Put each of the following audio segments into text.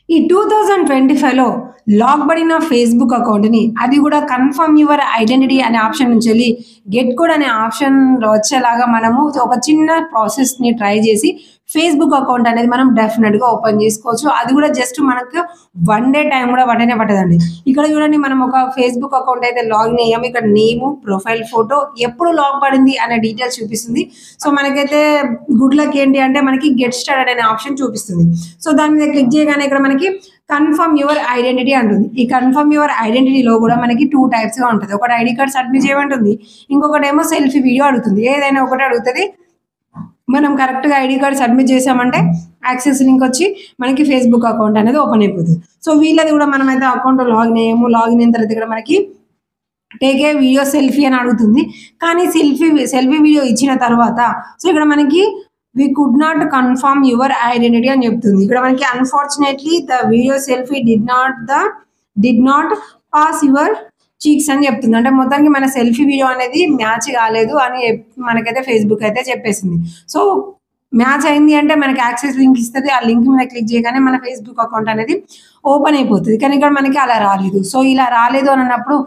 ఈ 2025లో లాక్ పడిన ఫేస్‌బుక్ అకౌంట్‌ని అది కూడా కన్ఫర్మ్ యువర్ ఐడెంటిటీ అనే ఆప్షన్ నుంచెళ్ళి గెట్ కోడ్ అనే ఆప్షన్ వచ్చేలాగా మనము ఒక చిన్న ప్రాసెస్‌ని ట్రై చేసి ఫేస్‌బుక్ అకౌంట్ అనేది మనం డెఫినిట్‌గా ఓపెన్ చేసుకోవచ్చు. అది కూడా జస్ట్ మనకు 1 డే టైం కూడా పట్టనే పట్టదండి. ఇక్కడ చూడండి మనం ఒక ఫేస్‌బుక్ అకౌంట్ అయితే లాగిన్ అయ్యాము. ఇక్కడ నేము, ప్రొఫైల్ ఫోటో, ఎప్పుడు లాక్ పడింది అనే డీటెయిల్స్ చూపిస్తుంది. సో మనకైతే గుడ్ లక్ ఏంటి అంటే మనకి గెట్ స్టార్టెడ్ అనే ఆప్షన్ చూపిస్తుంది. సో దాని మీద క్లిక్ చేయగానే ఇక్కడ మనకి కన్ఫర్మ్ యువర్ ఐడెంటిటీ అంటుంది. ఈ కన్ఫర్మ్ యువర్ ఐడెంటిటీలో కూడా మనకి 2 టైప్స్‌గా ఉంటది. ఒకటి ఐడీ కార్డ్ సబ్మిట్ చేయమంటుంది. ఇంకొకటేమో సెల్ఫీ వీడియో అడుగుతుంది. ఏదైనా ఒకటే అడుగుతది. మనం కరెక్ట్‌గా ఐడీ కార్డ్ సబ్మిట్ చేసామంటే యాక్సెస్ లింక్ వచ్చి మనకి ఫేస్‌బుక్ అకౌంట్ అనేది ఓపెన్ అయిపోతది. సో వీళ్ళది కూడా మనమైతే అకౌంట్‌లో లాగిన్ అయ్యాము. లాగిన్ అయిన తర్వాత ఇక్కడ మనకి టేక్ ఏ వీడియో సెల్ఫీ అని అడుగుతుంది. కానీ సెల్ఫీ వీడియో ఇచ్చిన తర్వాత సో ఇక్కడ మనకి we could not confirm your identity అని చెప్తుంది. ఇక్కడ మనకి unfortunately the video selfie did not pass your checks అని చెప్తుంది. అంటే మొత్తానికి మన సెల్ఫీ వీడియో అనేది మ్యాచ్ కాలేదు అని మనకైతే ఫేస్‌బుక్ అయితే చెప్పేసింది. సో మ్యాచ్ అయింది అంటే మనకి యాక్సెస్ లింక్ ఇస్తది. ఆ లింక్ మీద క్లిక్ చేయగానే మన ఫేస్‌బుక్ అకౌంట్ అనేది ఓపెన్ అయిపోతది. కానీ ఇక్కడ మనకి అలా రాలేదు. సో ఇలా రాలేదు అని అన్నప్పుడు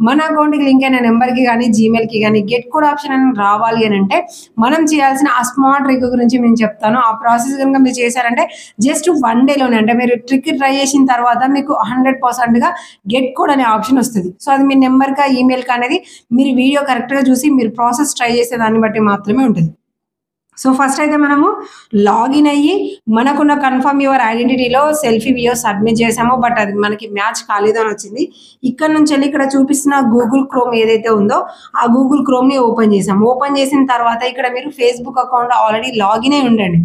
మన అకౌంట్‌కి లింక్ అయిన నంబర్‌కి గాని, జీమెయిల్‌కి గాని గెట్ కోడ్ ఆప్షన్ అని రావాలి అని అంటే మనం చేయాల్సిన ఆ స్మార్ట్ ట్రిక్ గురించి నేను చెప్తాను. ఆ ప్రాసెస్ గనుక మీరు చేశారంటే జస్ట్ 1 డేలోనే అంటే మీరు ట్రిక్ ట్రై చేసిన తర్వాత మీకు 100%గా గెట్ కోడ్ అనే ఆప్షన్ వస్తది. సో అది మీ నంబర్‌కా, ఈమెయిల్‌కా అనేది మీరు వీడియో కరెక్ట్‌గా చూసి మీరు ప్రాసెస్ ట్రై చేసే దాన్ని బట్టి మాత్రమే ఉంటది. సో ఫస్ట్ అయితే మనము లాగిన్ అయ్యి మనకున్న కన్ఫర్మ్ యువర్ ఐడెంటిటీలో సెల్ఫీ వీడియో సబ్మిట్ చేసాము. బట్ అది మనకి మ్యాచ్ కాలేదు అని వచ్చింది. ఇక్కడ నుంచెళ్ళి ఇక్కడ చూపిస్తున్న గూగుల్ క్రోమ్ ఏదైతే ఉందో ఆ గూగుల్ క్రోమ్‌ని ఓపెన్ చేసాము. ఓపెన్ చేసిన తర్వాత ఇక్కడ మీరు ఫేస్‌బుక్ అకౌంట్ ఆల్రెడీ లాగిన్ అయి ఉండండి.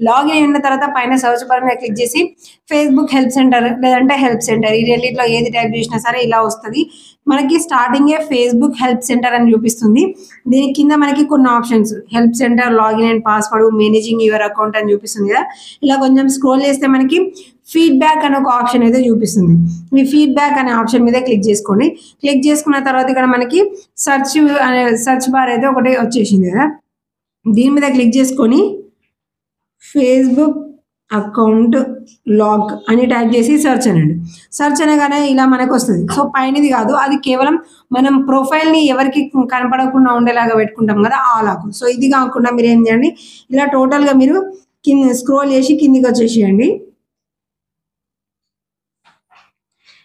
లాగిన్ అయిన తర్వాత పైన సెర్చ్ బార్ మీద క్లిక్ చేసి ఫేస్‌బుక్ హెల్ప్ సెంటర్ లేదంటే హెల్ప్ సెంటర్ ఈ రెండిట్లో ఏది టైప్ చేసినా సరే ఇలా వస్తది. మనకి స్టార్టింగే ఫేస్‌బుక్ హెల్ప్ సెంటర్ అని చూపిస్తుంది. దీని కింద మనకి కొన్ని options help centre, login and password, managing your account అని చూపిస్తుంది కదా! ఇలా కొంచెం స్క్రోల్ చేస్తే మనకి ఫీడ్‌బ్యాక్ అనే ఒక ఆప్షన్ అయితే చూపిస్తుంది. ఈ ఫీడ్‌బ్యాక్ అనే ఆప్షన్ మీద క్లిక్ చేసుకోండి. క్లిక్ చేసుకున్న తర్వాత ఇక్కడ మనకి సెర్చ్ బార్ అయితే ఒకటి వచ్చేసింది కదా! దీని మీద క్లిక్ చేసుకొని ఫేస్‌బుక్ అకౌంట్ లాక్ అని టైప్ చేసి సెర్చ్ అనండి. సెర్చ్ అనగానే ఇలా మనకొస్తది. సో పైనది కాదు. అది కేవలం మనం ప్రొఫైల్‌ని ఎవరికీ కనపడకుండా ఉండేలాగా పెట్టుకుంటాం కదా! ఆ లాక్. సో ఇది కాకుండా మీరేం చేయండి ఇలా టోటల్‌గా మీరు కింద స్క్రోల్ చేసి కిందకొచ్చేసేయండి.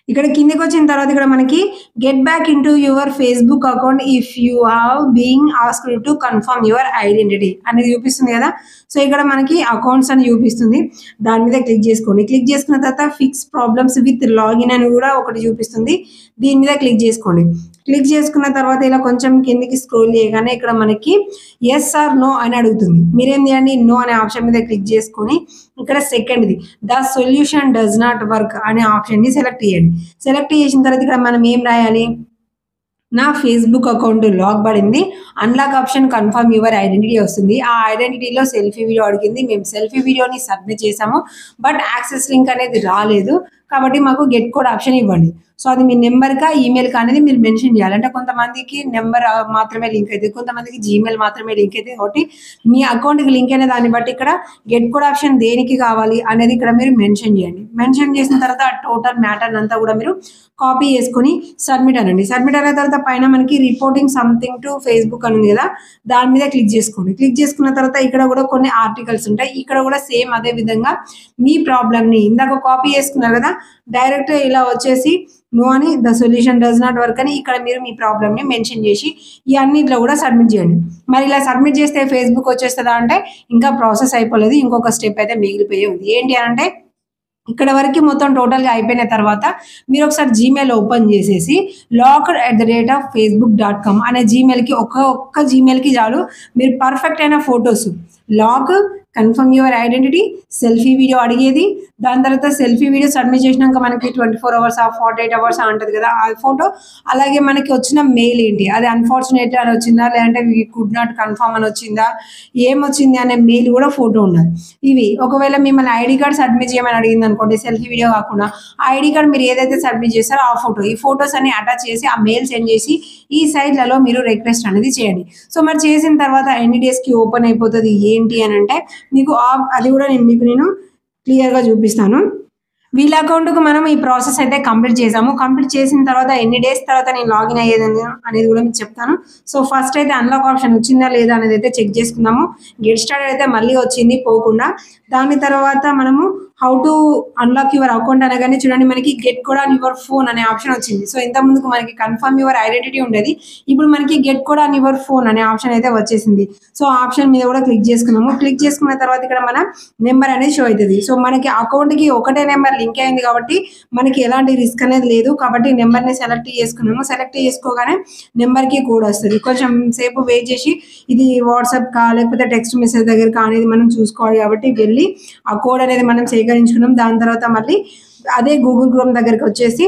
ఇక్కడ కిందకొచ్చిన తర్వాత ఇక్కడ మనకి get back into your Facebook account if you have being asked to confirm your identity అనేది చూపిస్తుంది కదా! సో ఇక్కడ మనకి అకౌంట్స్ అని చూపిస్తుంది. దాని మీద క్లిక్ చేసుకోండి. క్లిక్ చేసుకున్న తర్వాత ఫిక్స్ ప్రాబ్లమ్స్ విత్ లాగిన్ అని కూడా ఒకటి చూపిస్తుంది. దీని మీద క్లిక్ చేసుకోండి. క్లిక్ చేసుకున్న తర్వాత ఇలా కొంచెం కిందకి స్క్రోల్ చేయగానే ఇక్కడ మనకి యెస్ ఆర్ నో అని అడుగుతుంది. మీరేం చేయండి నో అనే ఆప్షన్ మీద క్లిక్ చేసుకొని ఇక్కడ సెకండ్‌ది the solution does not work అనే ఆప్షన్‌ని సెలెక్ట్ చేయండి. సెలెక్ట్ చేసిన తర్వాత ఇక్కడ మనం ఏం రాయాలి? నా ఫేస్‌బుక్ అకౌంట్ లాక్ పడింది. Unlock option confirm your identity వస్తుంది. ఆ ఐడెంటిటీలో సెల్ఫీ వీడియో అడిగింది. మేము సెల్ఫీ వీడియోని సబ్మిట్ చేసాము. బట్ యాక్సెస్ లింక్ అనేది రాలేదు. కాబట్టి మాకు గెట్ కోడ్ ఆప్షన్ ఇవ్వండి. సో అది మీ నంబర్‌కా, ఈమెయిల్‌కా అనేది మీరు మెన్షన్ చేయాలి. అంటే కొంతమందికి నంబర్ మాత్రమే లింక్ అయితది. కొంతమందికి జీమెయిల్ మాత్రమే లింక్ అయితది. కాబట్టి మీ అకౌంట్‌కి లింక్ అయిన దాన్ని బట్టి ఇక్కడ గెట్ కోడ్ ఆప్షన్ దేనికి కావాలి అనేది ఇక్కడ మీరు మెన్షన్ చేయండి. మెన్షన్ చేసిన తర్వాత టోటల్ మ్యాటర్ అంతా కూడా మీరు కాపీ చేసుకొని సబ్మిట్ అనండి. సబ్మిట్ అయిన తర్వాత పైన మనకి రిపోర్టింగ్ సంథింగ్ టు ఫేస్‌బుక్ అని ఉంది కదా! దాని మీద క్లిక్ చేసుకోండి. క్లిక్ చేసుకున్న తర్వాత ఇక్కడ కూడా కొన్ని ఆర్టికల్స్ ఉంటాయి. ఇక్కడ కూడా సేమ్ అదే విధంగా మీ ప్రాబ్లమ్‌ని ఇందాక కాపీ చేసుకున్నారు కదా! డైరెక్ట్ ఇలా వచ్చేసి నో అని the solution does not work అని ఇక్కడ మీరు మీ ప్రాబ్లమ్‌ని మెన్షన్ చేసి ఈ అన్నిట్లో కూడా సబ్మిట్ చేయండి. మరి ఇలా సబ్మిట్ చేస్తే ఫేస్‌బుక్ వచ్చేస్తదా అంటే ఇంకా ప్రాసెస్ అయిపోలేదు. ఇంకొక స్టెప్ అయితే మిగిలిపోయి ఉంది. ఏంటి అనంటే ఇక్కడ వరకి మొత్తం టోటల్‌గా అయిపోయిన తర్వాత మీరు ఒకసారి జీమెయిల్ ఓపెన్ చేసేసి locked@facebook.com అనే జీమెయిల్‌కి ఒక్క జీమెయిల్‌కి చాలు మీరు పర్ఫెక్ట్ అయిన photos lock, confirm your identity, selfie video అడిగేది. దాని తర్వాత సెల్ఫీ వీడియో సబ్మిట్ చేసినాక మనకి 24 అవర్సా, 48 అవర్సా అంటది కదా! ఆ ఫోటో అలాగే మనకి వచ్చిన మెయిల్ ఏంటి? అది అన్‌ఫార్చునేట్ అని వచ్చిందా? లేదంటే వి కుడ్ నాట్ కన్ఫర్మ్ అని వచ్చిందా? ఏమొచ్చింది అనే మెయిల్ కూడా ఫోటో ఉండాలి. ఇవి ఒకవేళ మిమ్మల్ని ఐడీ కార్డ్ సబ్మిట్ చేయమని అడిగిందనుకోండి సెల్ఫీ వీడియో కాకుండా ఆ ఐడీ కార్డ్ మీరు ఏదైతే సబ్మిట్ చేస్తారో ఆ ఫోటో ఈ ఫోటోస్ అన్ని అటాచ్ చేసి ఆ మెయిల్ సెండ్ చేసి ఈ సైట్‌లలో మీరు రిక్వెస్ట్ అనేది చేయండి. సో మరి చేసిన తర్వాత ఎన్ని డేస్‌కి ఓపెన్ అయిపోతది ఏంటి అనంటే మీకు అది కూడా నేను క్లియర్‌గా చూపిస్తాను. వీళ్ళ అకౌంట్‌కి మనం ఈ ప్రాసెస్ అయితే కంప్లీట్ చేసాము. కంప్లీట్ చేసిన తర్వాత ఎన్ని డేస్ తర్వాత నేను లాగిన్ అనేది కూడా మీకు చెప్తాను. సో, ఫస్ట్ అయితే అన్‌లాక్ ఆప్షన్ వచ్చిందా లేదా అనేదైతే చెక్ చేసుకుందాము. గెట్ స్టార్టెడ్ అయితే మళ్ళీ వచ్చింది పోకుండా. దాని తర్వాత మనము how to unlock your account అనగానే చూడండి మనకి get code on your phone అనే ఆప్షన్ వచ్చింది. సో, ఇంతకుముందుకు మనకి కన్ఫర్మ్ యువర్ ఐడెంటిటీ ఉండేది. ఇప్పుడు మనకి get code on your phone అనే ఆప్షన్ అయితే వచ్చేసింది. సో, ఆ ఆప్షన్ మీద కూడా క్లిక్ చేసుకున్నాము. క్లిక్ చేసుకున్న తర్వాత ఇక్కడ మన నెంబర్ అనేది షో అవుతది. సో, మనకి అకౌంట్‌కి ఒకటే నెంబర్ లింక్ అయింది కాబట్టి మనకి ఎలాంటి రిస్క్ అనేది లేదు. కాబట్టి నెంబర్‌ని సెలెక్ట్ చేసుకున్నాము. సెలెక్ట్ చేసుకోగానే నెంబర్‌కి కోడ్ వస్తది. కొంచెం సేపు వెయిట్ చేసి ఇది వాట్సాప్‌కా లేకపోతే టెక్స్ట్ మెసేజ్ దగ్గరకా అనేది మనం చూసుకోవాలి కాబట్టి వెళ్ళి ఆ కోడ్ అనేది మనం సేకరించుకున్నాం. దాని తర్వాత మళ్ళీ అదే గూగుల్ క్రోమ్ దగ్గరికి వచ్చేసి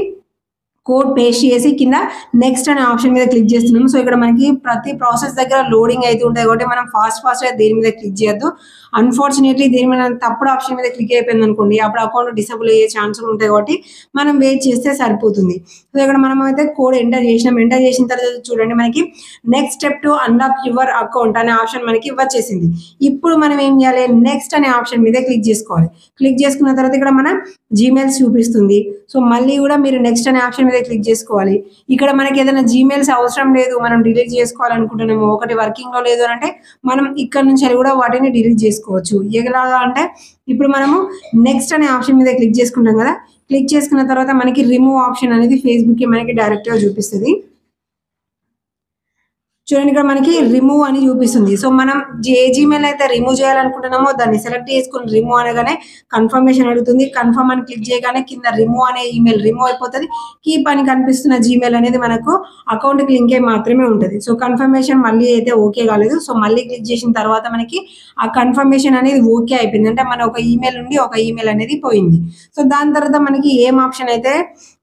కోడ్ పేస్ట్ చేసి కింద నెక్స్ట్ అనే ఆప్షన్ మీద క్లిక్ చేస్తున్నాము. సో, ఇక్కడ మనకి ప్రతి ప్రాసెస్ దగ్గర లోడింగ్ అయితే ఉంటాయి కాబట్టి మనం ఫాస్ట్‌గా దేని మీద క్లిక్ చేయొద్దు. అన్‌ఫార్చునేట్‌లీ దేని మీద తప్పుడు ఆప్షన్ మీద క్లిక్ అయిపోయిందనుకోండి అప్పుడు అకౌంట్ డిసేబుల్ అయ్యే ఛాన్సులు ఉంటాయి కాబట్టి మనం వెయిట్ చేస్తే సరిపోతుంది. సో, ఇక్కడ మనమైతే కోడ్ ఎంటర్ చేసినాం. ఎంటర్ చేసిన తర్వాత చూడండి మనకి next step to unlock your account అనే ఆప్షన్ మనకి వచ్చేసింది. ఇప్పుడు మనం ఏం చేయాలి నెక్స్ట్ అనే ఆప్షన్ మీద క్లిక్ చేసుకోవాలి. క్లిక్ చేసుకున్న తర్వాత ఇక్కడ మన జీమెయిల్స్ చూపిస్తుంది. సో, మళ్ళీ కూడా మీరు నెక్స్ట్ అనే ఆప్షన్ మీద క్లిక్ చేసుకోవాలి. ఇక్కడ మనకి ఏదైనా జీమెయిల్స్ అవసరం లేదు మనం డిలీట్ చేసుకోవాలనుకుంటున్నాము ఒకటి వర్కింగ్‌లో లేదు అనంటే మనం ఇక్కడ నుంచి కూడా వాటిని డిలీట్ చేసుకోవచ్చు. ఎలాగా అంటే ఇప్పుడు మనము నెక్స్ట్ అనే ఆప్షన్ మీద క్లిక్ చేసుకుంటాం కదా! క్లిక్ చేసుకున్న తర్వాత మనకి రిమూవ్ ఆప్షన్ అనేది ఫేస్‌బుక్‌కి మనకి డైరెక్ట్‌గా చూపిస్తది. చూడండి ఇక్కడ మనకి రిమూవ్ అని చూపిస్తుంది. సో, మనం ఏ జీమెయిల్ అయితే రిమూవ్ చేయాలనుకుంటున్నామో దాన్ని సెలెక్ట్ చేసుకొని రిమూవ్ అనగానే కన్ఫర్మేషన్ అడుగుతుంది. కన్ఫర్మ్ అని క్లిక్ చేయగానే కింద రిమూవ్ అనే ఈమెయిల్ రిమూవ్ అయిపోతది. కీప్ అని కనిపిస్తున్న జీమెయిల్ అనేది మనకు అకౌంట్‌కి లింక్ అయి మాత్రమే ఉంటది. సో, కన్ఫర్మేషన్ మళ్ళీ అయితే ఓకే కాలేదు. సో, మళ్ళీ క్లిక్ చేసిన తర్వాత మనకి ఆ కన్ఫర్మేషన్ అనేది ఓకే అయిపోయింది. అంటే మన ఒక ఈమెయిల్ నుండి ఒక ఈమెయిల్ అనేది పోయింది. సో, దాని తర్వాత మనకి ఏం ఆప్షన్ అయితే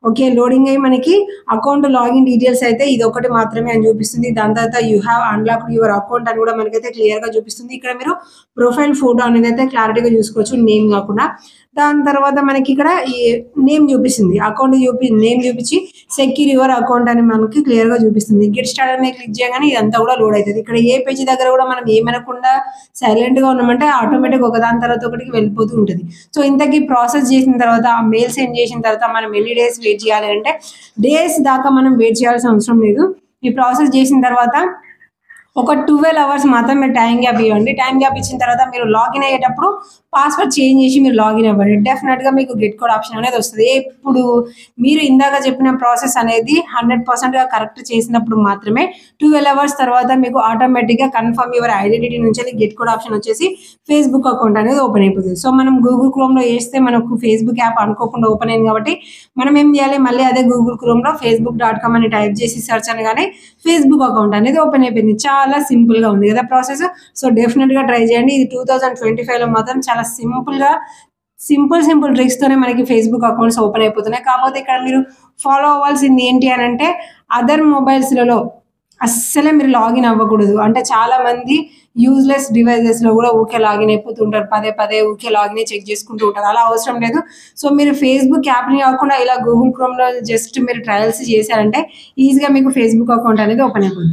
ఓకే లోడింగ్ అయ్యి మనకి అకౌంట్ లాగిన్ డీటెయిల్స్ అయితే ఇదొక్కటి మాత్రమే అని చూపిస్తుంది. దాని తర్వాత you have unlocked your account అని కూడా మనకైతే క్లియర్‌గా చూపిస్తుంది. ఇక్కడ మీరు ప్రొఫైల్ ఫోటో అనేది అయితే క్లారిటీగా చూసుకోవచ్చు నేమ్ కాకుండా. దాని తర్వాత మనకి ఇక్కడ ఈ నేమ్ చూపిస్తుంది. అకౌంట్ నేమ్ చూపించి సెక్యూర్ యువర్ అకౌంట్ అని మనకి క్లియర్‌గా చూపిస్తుంది. గెట్ స్టార్టెడ్ మీద క్లిక్ చేయగానే ఇదంతా కూడా లోడ్ అవుతది. ఇక్కడ ఏ పేజీ దగ్గర కూడా మనం ఏమనకుండా సైలెంట్‌గా ఉన్నామంటే ఆటోమేటిక్‌గా ఒకదాని తర్వాత ఒకటికి వెళ్ళిపోతూ ఉంటది. సో, ఇంతకీ ప్రాసెస్ చేసిన తర్వాత ఆ మెయిల్ సెండ్ చేసిన తర్వాత మనం ఎన్ని డేస్ వెయిట్ చేయాలి అంటే డేస్ దాకా మనం వెయిట్ చేయాల్సిన అవసరం లేదు. ఈ ప్రాసెస్ చేసిన తర్వాత ఒక 12 అవర్స్ మాత్రం మీరు టైం గ్యాప్ ఇవ్వండి. టైం గ్యాప్ ఇచ్చిన తర్వాత మీరు లాగిన్ అయ్యేటప్పుడు పాస్వర్డ్ చేంజ్ చేసి మీరు లాగిన్ అవ్వండి. డెఫినిట్‌గా మీకు గెట్ కోడ్ ఆప్షన్ అనేది వస్తది. ఇప్పుడు మీరు ఇందాక చెప్పిన ప్రాసెస్ అనేది 100%గా కరెక్ట్ చేసినప్పుడు మాత్రమే 12 అవర్స్ తర్వాత మీకు ఆటోమేటిక్‌గా కన్ఫర్మ్ యువర్ ఐడెంటిటీ నుంచి గెట్ కోడ్ ఆప్షన్ వచ్చేసి ఫేస్‌బుక్ అకౌంట్ అనేది ఓపెన్ అయిపోతుంది. సో, మనం గూగుల్ క్రోమ్‌లో చేస్తే మనకు ఫేస్‌బుక్ యాప్ అనుకోకుండా ఓపెన్ అయింది కాబట్టి మనం ఏం చేయాలి మళ్ళీ అదే గూగుల్ క్రోమ్‌లో facebook.com అని టైప్ చేసి సెర్చ్ అనగానే ఫేస్‌బుక్ అకౌంట్ అనేది ఓపెన్ అయిపోయింది. చాలా సింపుల్‌గా ఉంది కదా ప్రాసెస్. సో, డెఫినిట్‌గా ట్రై చేయండి. ఇది 2025లో మాత్రం చాలా సింపుల్ ట్రిక్స్‌తోనే మనకి ఫేస్‌బుక్ అకౌంట్స్ ఓపెన్ అయిపోతున్నాయి. కాకపోతే ఇక్కడ మీరు ఫాలో అవ్వాల్సింది ఏంటి అనంటే అదర్ మొబైల్స్‌లలో అస్సలే మీరు లాగిన్ అవ్వకూడదు. అంటే చాలామంది యూజ్‌లెస్ డివైసెస్‌లో కూడా ఊకే లాగిన్ అయిపోతుంటారు. పదే ఊకే లాగిన్ చెక్ చేసుకుంటూ ఉంటారు. అలా అవసరం లేదు. సో, మీరు ఫేస్‌బుక్ యాప్‌ని కాకుండా ఇలా గూగుల్ క్రోమ్‌లో జస్ట్ మీరు ట్రయల్స్ చేశారంటే ఈజీగా మీకు ఫేస్‌బుక్ అకౌంట్ అనేది ఓపెన్ అయిపోతుంది.